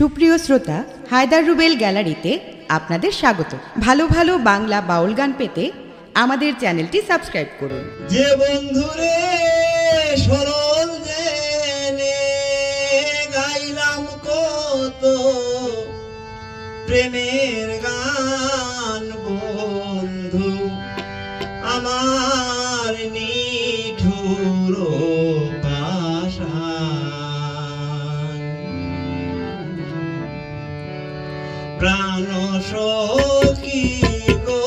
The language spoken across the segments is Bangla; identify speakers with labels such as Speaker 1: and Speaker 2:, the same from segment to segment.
Speaker 1: সুপ্রিয় শ্রোতা, হায়দার রুবেল গ্যালারিতে আপনাদের স্বাগত। ভালো ভালো বাংলা বাউল গান পেতে আমাদের চ্যানেলটি সাবস্ক্রাইব করুন।
Speaker 2: যে বন্ধুরে সরল জেনে গাইলাম কত প্রেমের গান, বন্ধু আমার নিঠুর পাষাণ, প্রাণ সখী গো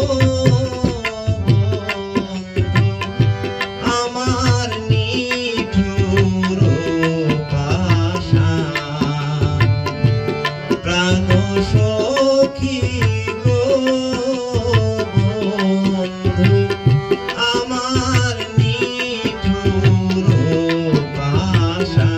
Speaker 2: আমার নিঠুর পাষাণ, প্রাণ সখী গো বন্ধু আমার নিঠুর পাষাণ।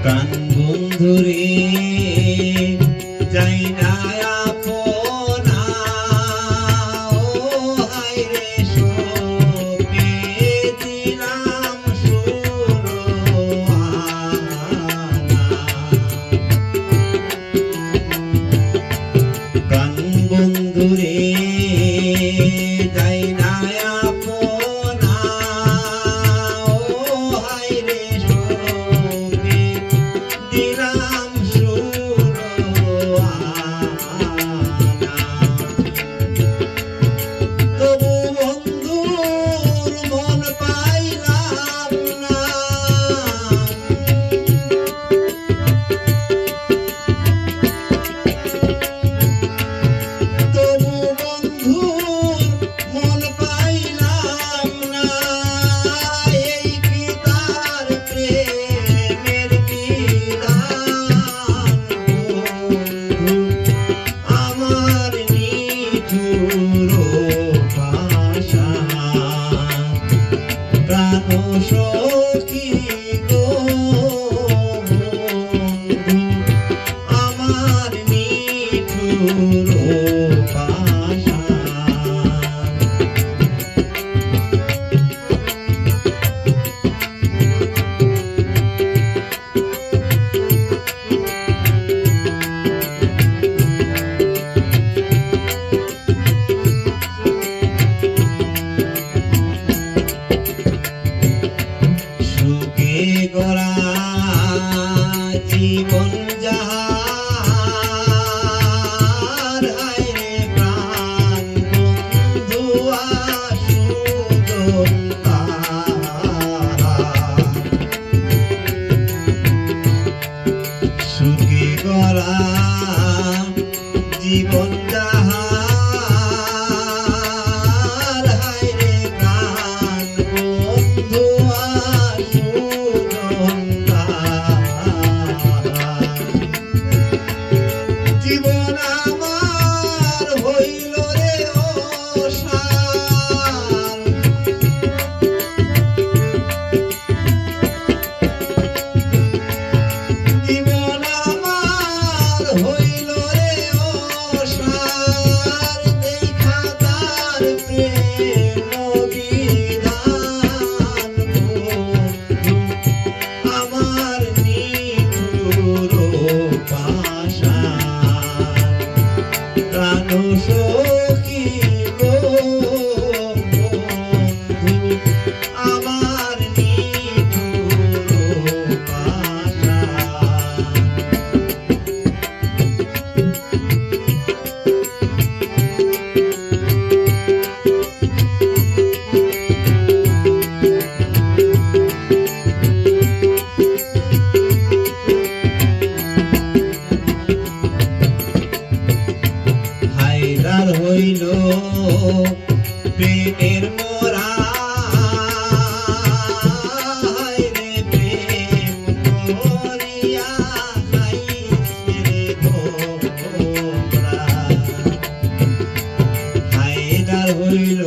Speaker 2: প্রাণ বন্ধুরে যাই না আপনা, ও হায়রে শোকে দিলাম সুরহানা। প্রাণ বন্ধুরে যাই না আপনা, ও হায়রে শোকে দিলাম সুরহানা। তবু বন্ধুর মন পাইলাম না, তবু বন্ধুর মন পাইলাম না। এই কি তার প্রেমের বিধান, বন্ধু আমার নিঠুর পাষাণ, প্রাণ সখী গো বন্ধু আমার নিঠুর পাষাণ। সুখে গড়া জীবন যাহার, হায়রে প্রাণ বন্ধু আসুদন তাহার। সুখে গড়া জীবন যাহার, হায়রে প্রাণ বন্ধু আসুদন তাহার। জীবন আমার হইল রে অসার, জীবন আমার হইল রে অসার। দেখা তার প্রেম বিধান, বন্ধু আমার নিঠুর পাষাণ, প্রাণ সখী গো বন্ধু আমার নিঠুর পাষাণ। হায়দার হইল প্রেমের মোরা, হায়রে প্রেম করিয়া খাইছে রে তোমরা। হইল